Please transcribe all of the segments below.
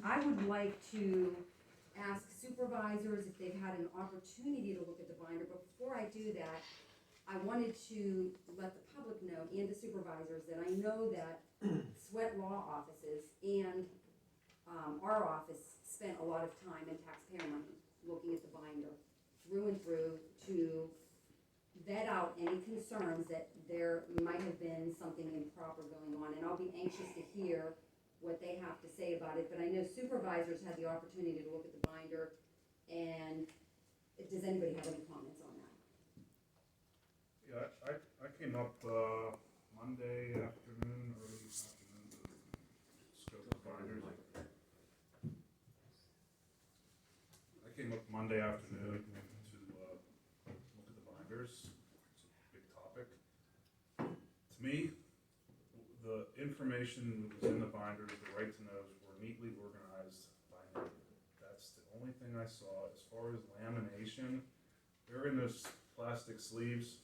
I would like to ask supervisors if they've had an opportunity to look at the binder, but before I do that, I wanted to let the public know and the supervisors that I know that sweat law offices and our office spent a lot of time and taxpayer money looking at the binder through and through to vet out any concerns that there might have been something improper going on. And I'll be anxious to hear what they have to say about it. But I know supervisors had the opportunity to look at the binder. And does anybody have any comments on that? Yeah, I came up Monday afternoon, early afternoon, to scope the binders. I came up Monday afternoon to look at the binders. It's a big topic. To me, the information that was in the binders, the right to knows, were neatly organized by name. That's the only thing I saw. As far as lamination, they're in those plastic sleeves.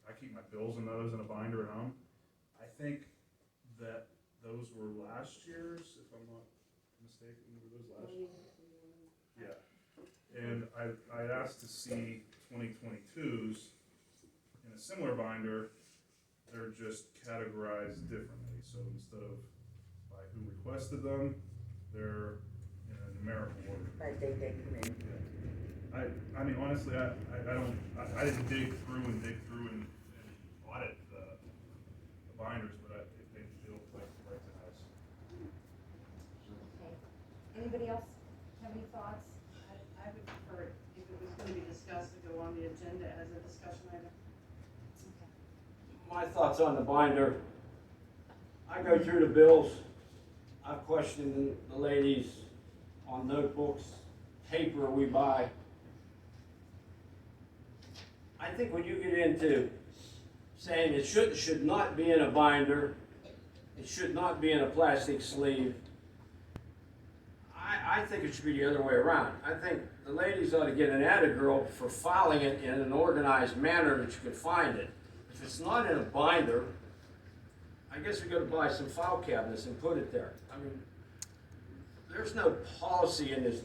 I keep my bills in those in a binder at home. I think that those were last year's, if I'm not mistaken. Were those last year's? Yeah. And I asked to see 2022's in a similar binder. They're just categorized differently. So instead of by who requested them, they're in a numerical order. By date they come in. Yeah. I mean, honestly, I didn't dig through and audit the binders, but they feel like right to us. Okay. Anybody else have any thoughts? I would prefer it if it was going to be discussed to go on the agenda as a discussion item. Okay. My thoughts on the binder, I go through the bills, I've questioned the ladies on notebooks, paper we buy. I think when you get into saying it should not be in a binder, it should not be in a plastic sleeve, I think it should be the other way around. I think the ladies ought to get an attagirl for filing it in an organized manner that you can find it. If it's not in a binder, I guess we gotta buy some file cabinets and put it there. I mean, there's no policy in this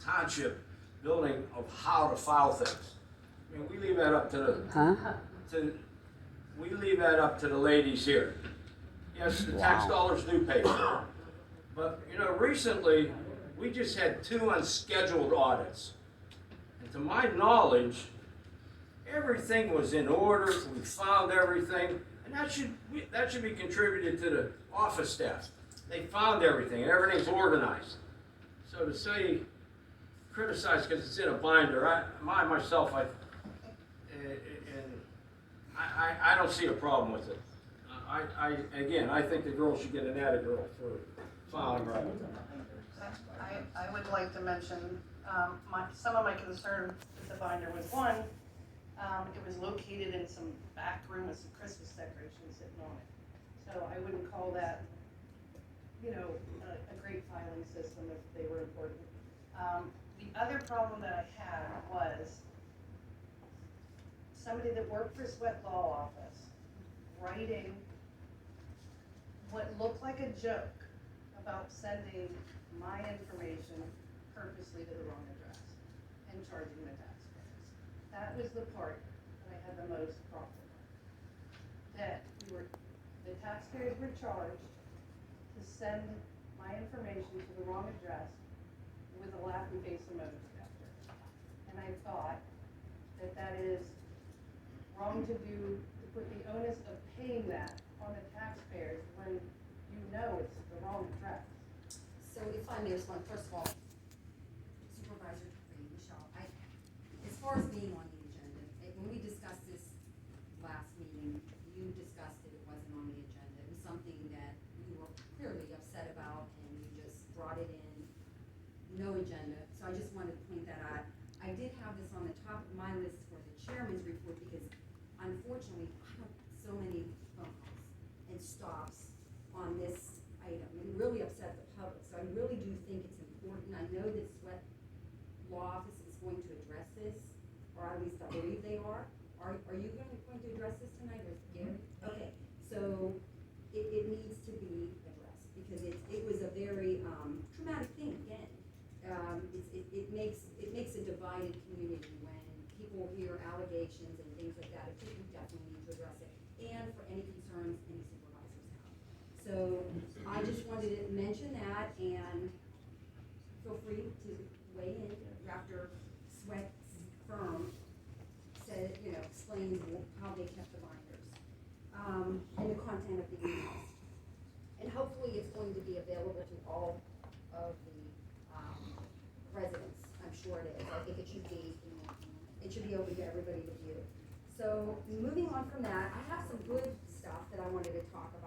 township building of how to file things. I mean, we leave that up to the ladies here. Yes, the tax dollars do pay for it. But, you know, recently, we just had 2 unscheduled audits. And to my knowledge, everything was in order, we found everything, and that should be contributed to the office staff. They found everything, and everything's organized. So to say, criticize because it's in a binder, I don't see a problem with it. I think the girl should get an attagirl for filing right. I would like to mention, some of my concern with the binder was one, it was located in some back room with some Christmas decorations sitting on it. So I wouldn't call that, a great filing system if they were important. The other problem that I had was somebody that worked for Sweat Law Office writing what looked like a joke about sending my information purposely to the wrong address and charging the taxpayers. That was the part that I had the most problem with. That the taxpayers were charged to send my information to the wrong address with a laughing face emoji after. And I thought that is wrong to do, to put the onus of paying that on the taxpayers when you know it's the wrong address. So if I may respond, first of all, Supervisor Michelle, as far as being on the agenda, when we discussed this last meeting, you discussed it wasn't on the agenda. It was something that you were clearly upset about and you just brought it in, no agenda. So I just wanted to point that out. I did have this on the top of my list for the chairman's report because unfortunately I have so many phone calls and stops on this item and really upset the public. So I really do think it's important. I know that Sweat Law Office is going to address this, or at least I believe they are. Are you going to address this tonight, or Gary? Okay, so it needs to be addressed because it was a very traumatic divided community when people hear allegations and things like that. I think we definitely need to address it, and for any concerns any supervisors have. So I just wanted to mention that, and feel free to weigh in after Sweat's firm said, explains how they kept the binders, and the content of the emails. And hopefully it's going to be available to all of the residents. I'm sure it is. I think it should be open to everybody to view. So moving on from that, I have some good stuff that I wanted to talk about.